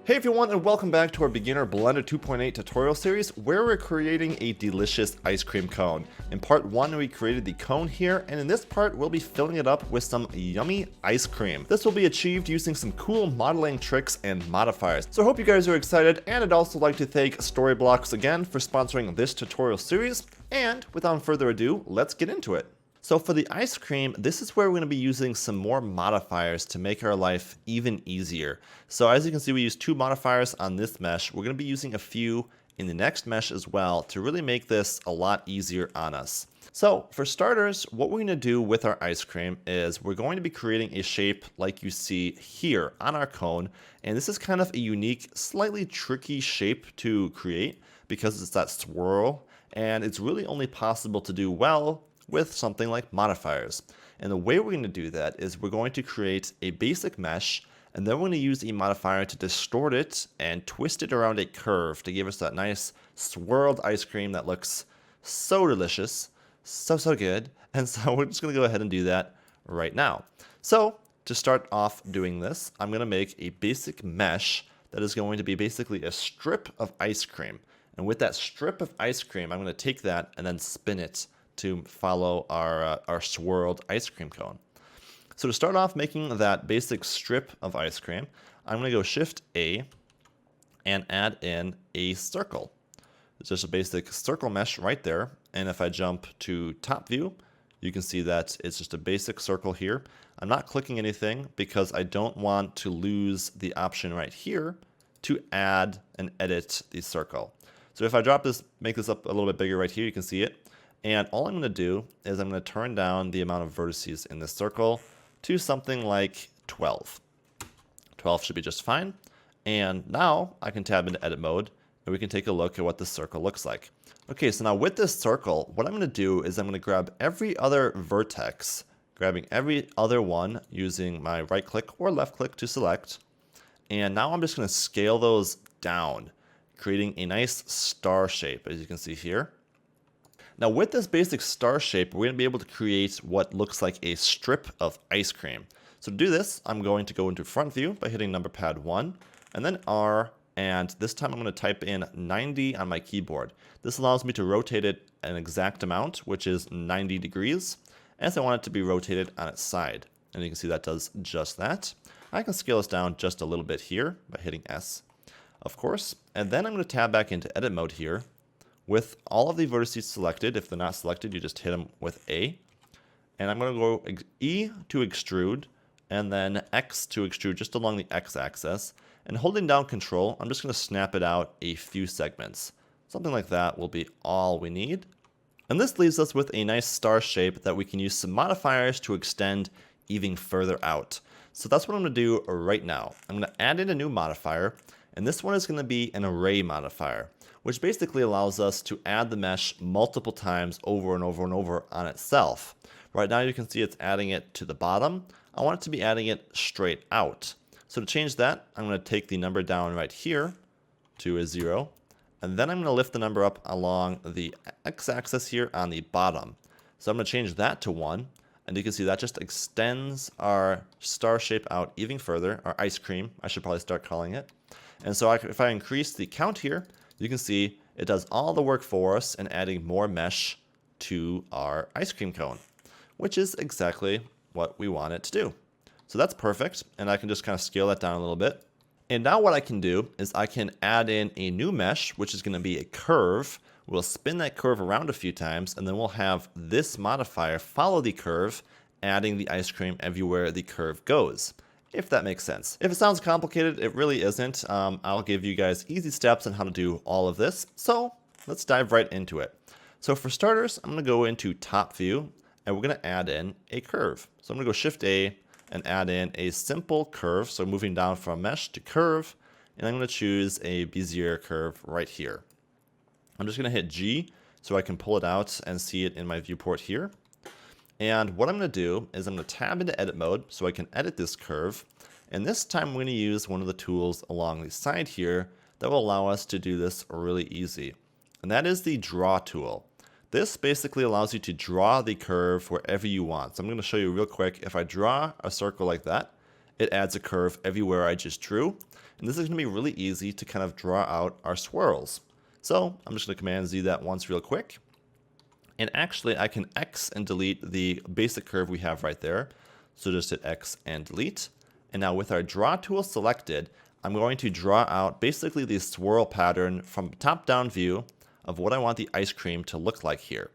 Hey everyone, and welcome back to our beginner Blender 2.8 tutorial series where we're creating a delicious ice cream cone. In part 1 we created the cone here, and in this part we'll be filling it up with some yummy ice cream. This will be achieved using some cool modeling tricks and modifiers. So I hope you guys are excited, and I'd also like to thank Storyblocks again for sponsoring this tutorial series, and without further ado, let's get into it. So for the ice cream, this is where we're going to be using some more modifiers to make our life even easier. So as you can see, we use 2 modifiers on this mesh. We're going to be using a few in the next mesh as well to really make this a lot easier on us. So for starters, what we're going to do with our ice cream is we're going to be creating a shape like you see here on our cone. And this is kind of a unique, slightly tricky shape to create because it's that swirl. And it's really only possible to do well with something like modifiers. And the way we're going to do that is we're going to create a basic mesh, and then we're going to use a modifier to distort it and twist it around a curve to give us that nice swirled ice cream that looks so delicious, so good. And so we're just going to go ahead and do that right now. So to start off doing this, I'm going to make a basic mesh that is going to be basically a strip of ice cream. And with that strip of ice cream, I'm going to take that and then spin it to follow our swirled ice cream cone. So to start off making that basic strip of ice cream, I'm going to go Shift A and add in a circle. It's just a basic circle mesh right there. And if I jump to top view, you can see that it's just a basic circle here. I'm not clicking anything because I don't want to lose the option right here to add and edit the circle. So if I drop this, make this up a little bit bigger right here, you can see it. And all I'm going to do is I'm going to turn down the amount of vertices in this circle to something like 12. 12 should be just fine. And now I can tab into edit mode and we can take a look at what this circle looks like. Okay, so now with this circle, what I'm going to do is I'm going to grab every other vertex, grabbing every other one using my right click or left click to select. And now I'm just going to scale those down, creating a nice star shape, as you can see here. Now with this basic star shape, we're going to be able to create what looks like a strip of ice cream. So to do this, I'm going to go into front view by hitting number pad 1 and then R, and this time I'm going to type in 90 on my keyboard. This allows me to rotate it an exact amount, which is 90 degrees, as I want it to be rotated on its side. And you can see that does just that. I can scale this down just a little bit here by hitting S, of course. And then I'm going to tab back into edit mode here. With all of the vertices selected. If they're not selected, you just hit them with A. And I'm going to go E to extrude, and then X to extrude just along the X axis. And holding down Control, I'm just going to snap it out a few segments. Something like that will be all we need. And this leaves us with a nice star shape that we can use some modifiers to extend even further out. So that's what I'm going to do right now. I'm going to add in a new modifier, and this one is going to be an array modifier, which basically allows us to add the mesh multiple times over and over and over on itself. Right now you can see it's adding it to the bottom. I want it to be adding it straight out. So to change that, I'm going to take the number down right here to a 0, and then I'm going to lift the number up along the x-axis here on the bottom. So I'm going to change that to 1, and you can see that just extends our star shape out even further, our ice cream, I should probably start calling it. And so if I increase the count here, you can see it does all the work for us in adding more mesh to our ice cream cone, which is exactly what we want it to do. So that's perfect, and I can just kind of scale that down a little bit. And now what I can do is I can add in a new mesh, which is going to be a curve. We'll spin that curve around a few times, and then we'll have this modifier follow the curve, adding the ice cream everywhere the curve goes. If that makes sense. If it sounds complicated, it really isn't. I'll give you guys easy steps on how to do all of this. So let's dive right into it. So for starters, I'm going to go into top view and we're going to add in a curve. So I'm going to go Shift A and add in a simple curve. So moving down from mesh to curve, and I'm going to choose a Bezier curve right here. I'm just going to hit G so I can pull it out and see it in my viewport here. And what I'm going to do is I'm going to tab into edit mode so I can edit this curve. And this time I'm going to use one of the tools along the side here that will allow us to do this really easy. And that is the draw tool. This basically allows you to draw the curve wherever you want. So I'm going to show you real quick. If I draw a circle like that, it adds a curve everywhere I just drew. And this is going to be really easy to kind of draw out our swirls. So I'm just going to Command Z that once real quick. And actually I can X and delete the basic curve we have right there. So just hit X and delete. And now with our draw tool selected, I'm going to draw out basically the swirl pattern from top-down view of what I want the ice cream to look like here.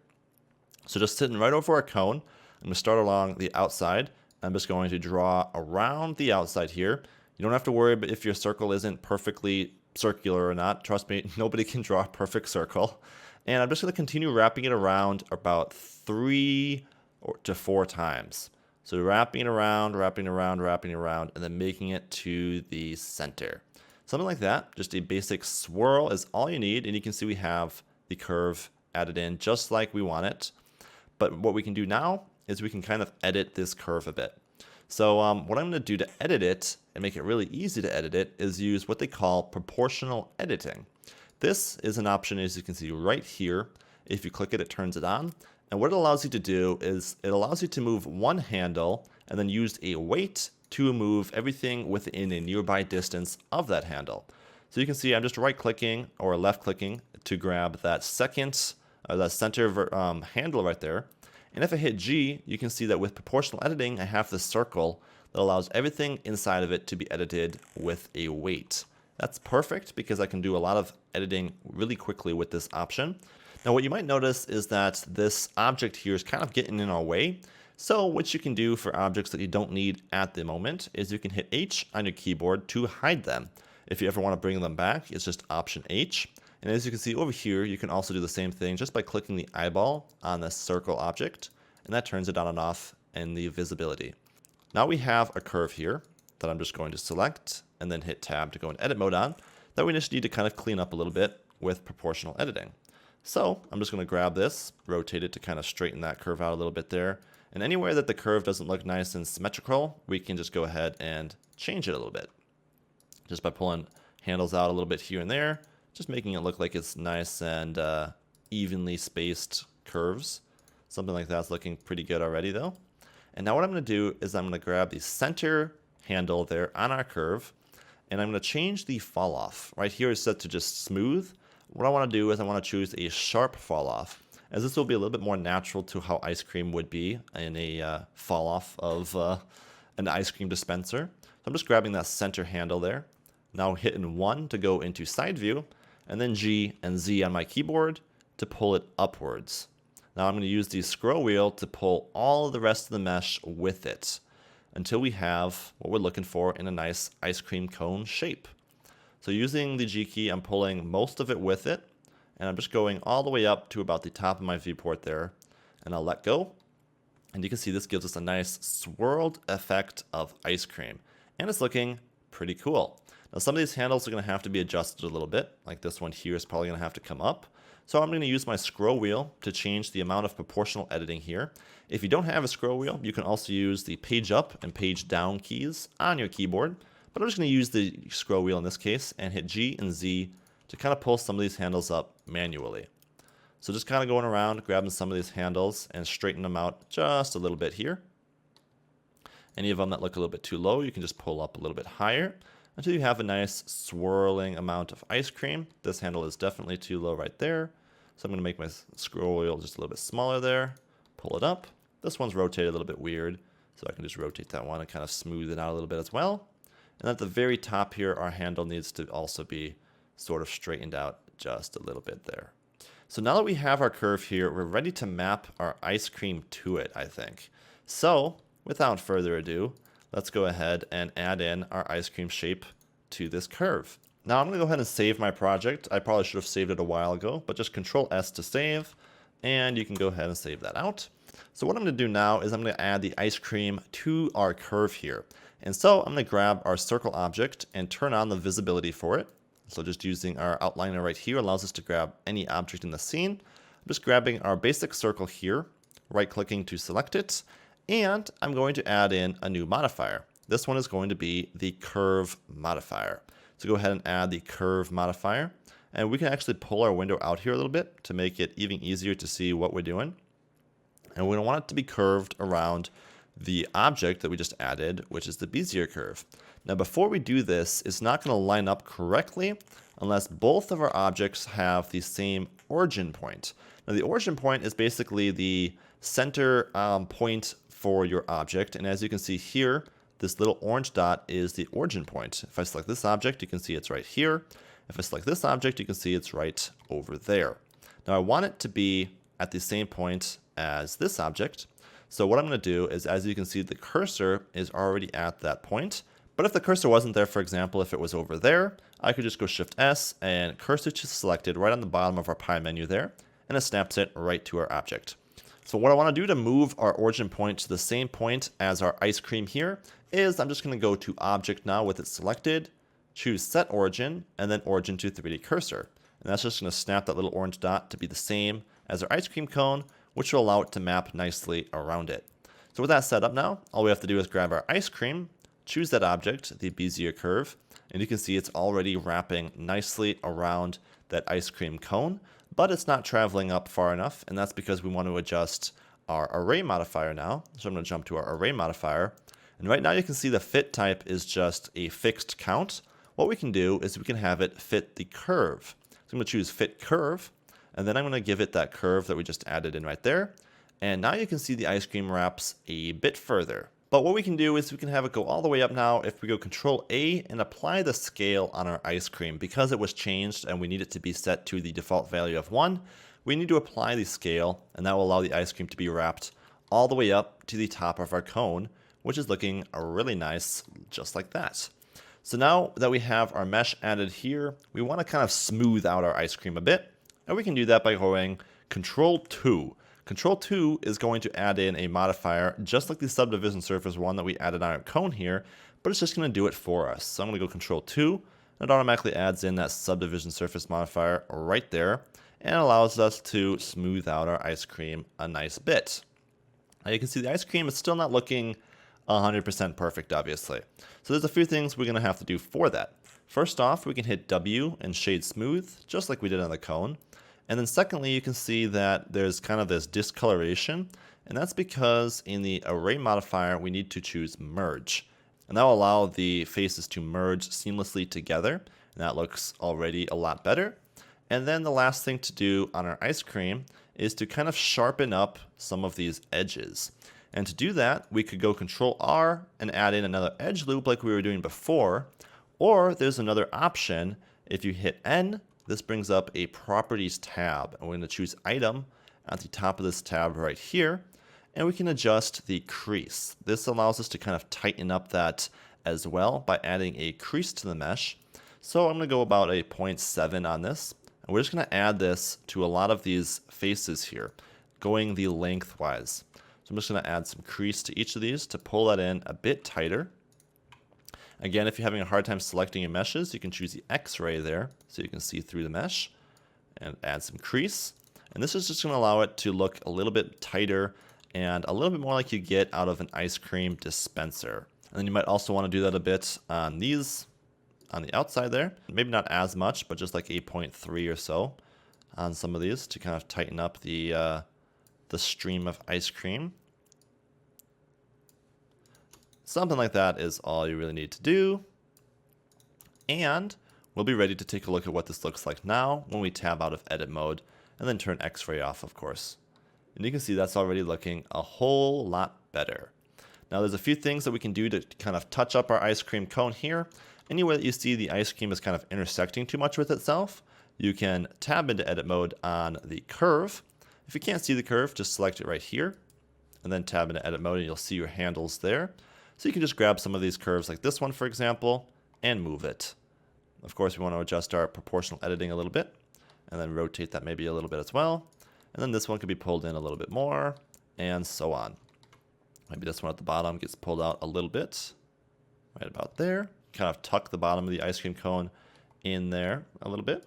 So just sitting right over our cone, I'm going to start along the outside. I'm just going to draw around the outside here. You don't have to worry if your circle isn't perfectly circular or not. Trust me, nobody can draw a perfect circle. And I'm just going to continue wrapping it around about 3 to 4 times. So wrapping it around, wrapping it around, wrapping it around, and then making it to the center. Something like that. Just a basic swirl is all you need. And you can see we have the curve added in just like we want it. But what we can do now is we can kind of edit this curve a bit. So what I'm going to do to edit it and make it really easy to edit it is use what they call proportional editing. This is an option, as you can see right here. If you click it, it turns it on. And what it allows you to do is it allows you to move one handle and then use a weight to move everything within a nearby distance of that handle. So you can see I'm just right clicking or left clicking to grab that that center handle right there. And if I hit G, you can see that with proportional editing, I have this circle that allows everything inside of it to be edited with a weight. That's perfect because I can do a lot of editing really quickly with this option. Now what you might notice is that this object here is kind of getting in our way. So what you can do for objects that you don't need at the moment is you can hit H on your keyboard to hide them. If you ever want to bring them back, it's just Option H. And as you can see over here, you can also do the same thing just by clicking the eyeball on the circle object, and that turns it on and off in the visibility. Now we have a curve here that I'm just going to select and then hit Tab to go in edit mode on, that we just need to kind of clean up a little bit with proportional editing. So I'm just going to grab this, rotate it to kind of straighten that curve out a little bit there. And anywhere that the curve doesn't look nice and symmetrical, we can just go ahead and change it a little bit. Just by pulling handles out a little bit here and there, just making it look like it's nice and evenly spaced curves. Something like that's looking pretty good already though. And now what I'm going to do is I'm going to grab the center handle there on our curve, and I'm going to change the fall off. Right here is set to just smooth. What I want to do is I want to choose a sharp fall off, as this will be a little bit more natural to how ice cream would be in a fall off of an ice cream dispenser. So I'm just grabbing that center handle there. Now hitting 1 to go into side view, and then G and Z on my keyboard to pull it upwards. Now I'm going to use the scroll wheel to pull all of the rest of the mesh with it until we have what we're looking for in a nice ice cream cone shape. So using the G key, I'm pulling most of it with it, and I'm just going all the way up to about the top of my viewport there, and I'll let go. And you can see this gives us a nice swirled effect of ice cream, and it's looking pretty cool. Now some of these handles are going to have to be adjusted a little bit, like this one here is probably going to have to come up. So I'm going to use my scroll wheel to change the amount of proportional editing here. If you don't have a scroll wheel, you can also use the page up and page down keys on your keyboard. But I'm just going to use the scroll wheel in this case and hit G and Z to kind of pull some of these handles up manually. So just kind of going around, grabbing some of these handles and straighten them out just a little bit here. Any of them that look a little bit too low, you can just pull up a little bit higher until you have a nice swirling amount of ice cream. This handle is definitely too low right there. So I'm going to make my scroll wheel just a little bit smaller there, pull it up. This one's rotated a little bit weird, so I can just rotate that one and kind of smooth it out a little bit as well. And at the very top here, our handle needs to also be sort of straightened out just a little bit there. So now that we have our curve here, we're ready to map our ice cream to it, I think. So without further ado, let's go ahead and add in our ice cream shape to this curve. Now I'm going to go ahead and save my project. I probably should have saved it a while ago, but just Control S to save, and you can go ahead and save that out. So what I'm going to do now is I'm going to add the ice cream to our curve here. And so I'm going to grab our circle object and turn on the visibility for it. So just using our outliner right here allows us to grab any object in the scene. I'm just grabbing our basic circle here, right-clicking to select it, and I'm going to add in a new modifier. This one is going to be the curve modifier. So go ahead and add the curve modifier, and we can actually pull our window out here a little bit to make it even easier to see what we're doing. And we want it to be curved around the object that we just added, which is the Bezier curve. Now before we do this, it's not going to line up correctly unless both of our objects have the same origin point. Now the origin point is basically the center point for your object, and as you can see here, this little orange dot is the origin point. If I select this object, you can see it's right here. If I select this object, you can see it's right over there. Now I want it to be at the same point as this object. So what I'm going to do is, as you can see, the cursor is already at that point. But if the cursor wasn't there, for example, if it was over there, I could just go Shift S and cursor to selected right on the bottom of our pie menu there, and it snaps it right to our object. So what I want to do to move our origin point to the same point as our ice cream here is I'm just going to go to Object now with it selected, choose Set Origin, and then Origin to 3D Cursor. And that's just going to snap that little orange dot to be the same as our ice cream cone, which will allow it to map nicely around it. So with that set up now, all we have to do is grab our ice cream, choose that object, the Bezier curve, and you can see it's already wrapping nicely around that ice cream cone, but it's not traveling up far enough, and that's because we want to adjust our array modifier now. So I'm going to jump to our array modifier, and right now you can see the fit type is just a fixed count. What we can do is we can have it fit the curve. So I'm going to choose Fit Curve, and then I'm going to give it that curve that we just added in right there, and now you can see the ice cream wraps a bit further. But what we can do is we can have it go all the way up now if we go Control A and apply the scale on our ice cream. Because it was changed and we need it to be set to the default value of 1, we need to apply the scale, and that will allow the ice cream to be wrapped all the way up to the top of our cone, which is looking really nice just like that. So now that we have our mesh added here, we want to kind of smooth out our ice cream a bit, and we can do that by going Control 2. Control 2 is going to add in a modifier just like the subdivision surface one that we added on our cone here, but it's just going to do it for us. So I'm going to go Control 2, and it automatically adds in that subdivision surface modifier right there, and allows us to smooth out our ice cream a nice bit. Now you can see the ice cream is still not looking 100% perfect, obviously. So there's a few things we're going to have to do for that. First off, we can hit W and shade smooth, just like we did on the cone. And then secondly, you can see that there's kind of this discoloration, and that's because in the array modifier, we need to choose merge. And that will allow the faces to merge seamlessly together, and that looks already a lot better. And then the last thing to do on our ice cream is to kind of sharpen up some of these edges. And to do that, we could go Control R and add in another edge loop like we were doing before, or there's another option. If you hit N, this brings up a Properties tab, and we're going to choose Item at the top of this tab right here, and we can adjust the crease. This allows us to kind of tighten up that as well by adding a crease to the mesh. So I'm going to go about a 0.7 on this, and we're just going to add this to a lot of these faces here, going the lengthwise. So I'm just going to add some crease to each of these to pull that in a bit tighter. Again, if you're having a hard time selecting your meshes, you can choose the X-ray there so you can see through the mesh and add some crease. And this is just going to allow it to look a little bit tighter and a little bit more like you get out of an ice cream dispenser. And then you might also want to do that a bit on these, on the outside there. Maybe not as much, but just like 8.3 or so on some of these to kind of tighten up the stream of ice cream. Something like that is all you really need to do. And we'll be ready to take a look at what this looks like now when we tab out of edit mode and then turn X-ray off, of course. And you can see that's already looking a whole lot better. Now there's a few things that we can do to kind of touch up our ice cream cone here. Anywhere that you see the ice cream is kind of intersecting too much with itself, you can tab into edit mode on the curve. If you can't see the curve, just select it right here and then tab into edit mode and you'll see your handles there. So you can just grab some of these curves like this one, for example, and move it. Of course, we want to adjust our proportional editing a little bit and then rotate that maybe a little bit as well. And then this one could be pulled in a little bit more and so on. Maybe this one at the bottom gets pulled out a little bit, right about there. Kind of tuck the bottom of the ice cream cone in there a little bit.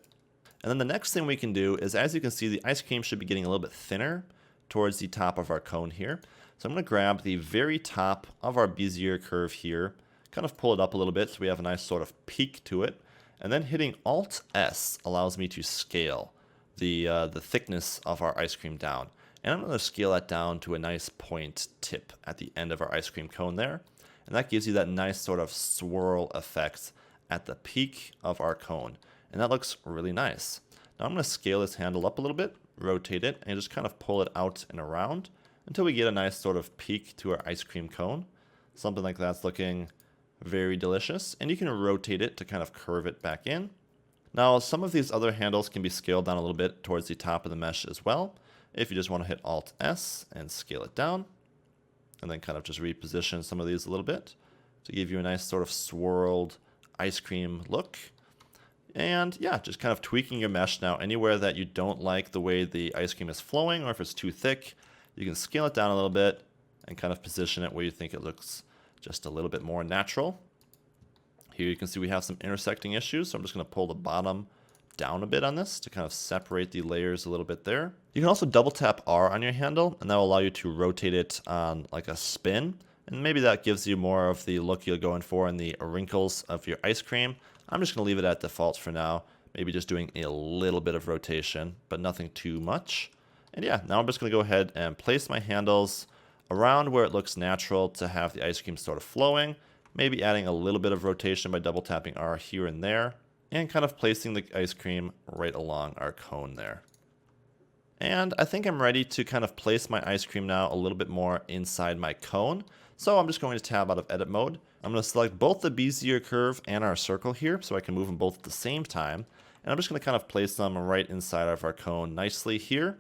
And then the next thing we can do is, as you can see, the ice cream should be getting a little bit thinner towards the top of our cone here. So I'm going to grab the very top of our Bezier curve here, kind of pull it up a little bit so we have a nice sort of peak to it. And then hitting Alt-S allows me to scale the thickness of our ice cream down. And I'm going to scale that down to a nice point tip at the end of our ice cream cone there. and that gives you that nice sort of swirl effect at the peak of our cone. And that looks really nice. Now I'm going to scale this handle up a little bit, rotate it, and just kind of pull it out and around until we get a nice sort of peak to our ice cream cone. Something like that's looking very delicious, and you can rotate it to kind of curve it back in. Now some of these other handles can be scaled down a little bit towards the top of the mesh as well, if you just want to hit Alt S and scale it down, and then kind of just reposition some of these a little bit to give you a nice sort of swirled ice cream look. And yeah, just kind of tweaking your mesh now. Anywhere that you don't like the way the ice cream is flowing, or if it's too thick, you can scale it down a little bit and kind of position it where you think it looks just a little bit more natural. Here you can see we have some intersecting issues, so I'm just going to pull the bottom down a bit on this to kind of separate the layers a little bit there. You can also double tap R on your handle, and that will allow you to rotate it on like a spin. And maybe that gives you more of the look you're going for in the wrinkles of your ice cream. I'm just going to leave it at default for now. Maybe just doing a little bit of rotation, but nothing too much. And yeah, now I'm just going to go ahead and place my handles around where it looks natural to have the ice cream sort of flowing. Maybe adding a little bit of rotation by double tapping R here and there. And kind of placing the ice cream right along our cone there. And I think I'm ready to kind of place my ice cream now a little bit more inside my cone. So I'm just going to tab out of edit mode. I'm going to select both the Bezier curve and our circle here so I can move them both at the same time. And I'm just going to kind of place them right inside of our cone nicely here.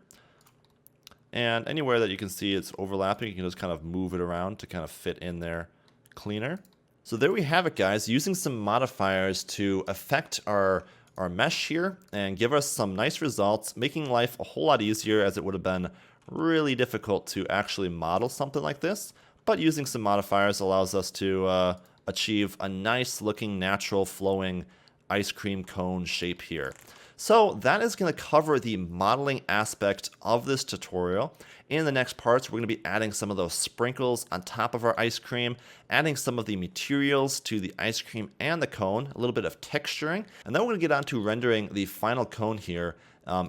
And anywhere that you can see it's overlapping, you can just kind of move it around to kind of fit in there cleaner. So there we have it, guys, using some modifiers to affect our mesh here and give us some nice results, making life a whole lot easier, as it would have been really difficult to actually model something like this. But using some modifiers allows us to achieve a nice looking natural flowing ice cream cone shape here. So that is going to cover the modeling aspect of this tutorial. In the next parts, we're going to be adding some of those sprinkles on top of our ice cream, adding some of the materials to the ice cream and the cone, a little bit of texturing, and then we're going to get on to rendering the final cone here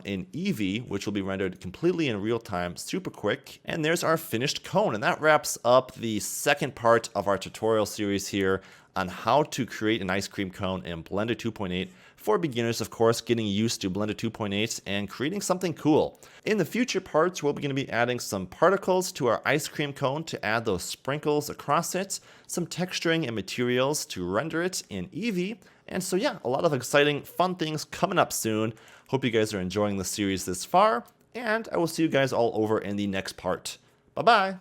in Eevee, which will be rendered completely in real time, super quick. And there's our finished cone, and that wraps up the second part of our tutorial series here on how to create an ice cream cone in Blender 2.8 for beginners, of course, getting used to Blender 2.8 and creating something cool. In the future parts, we're going to be adding some particles to our ice cream cone to add those sprinkles across it, some texturing and materials to render it in Eevee. And so yeah, a lot of exciting, fun things coming up soon. Hope you guys are enjoying the series this far, and I will see you guys all over in the next part. Bye-bye!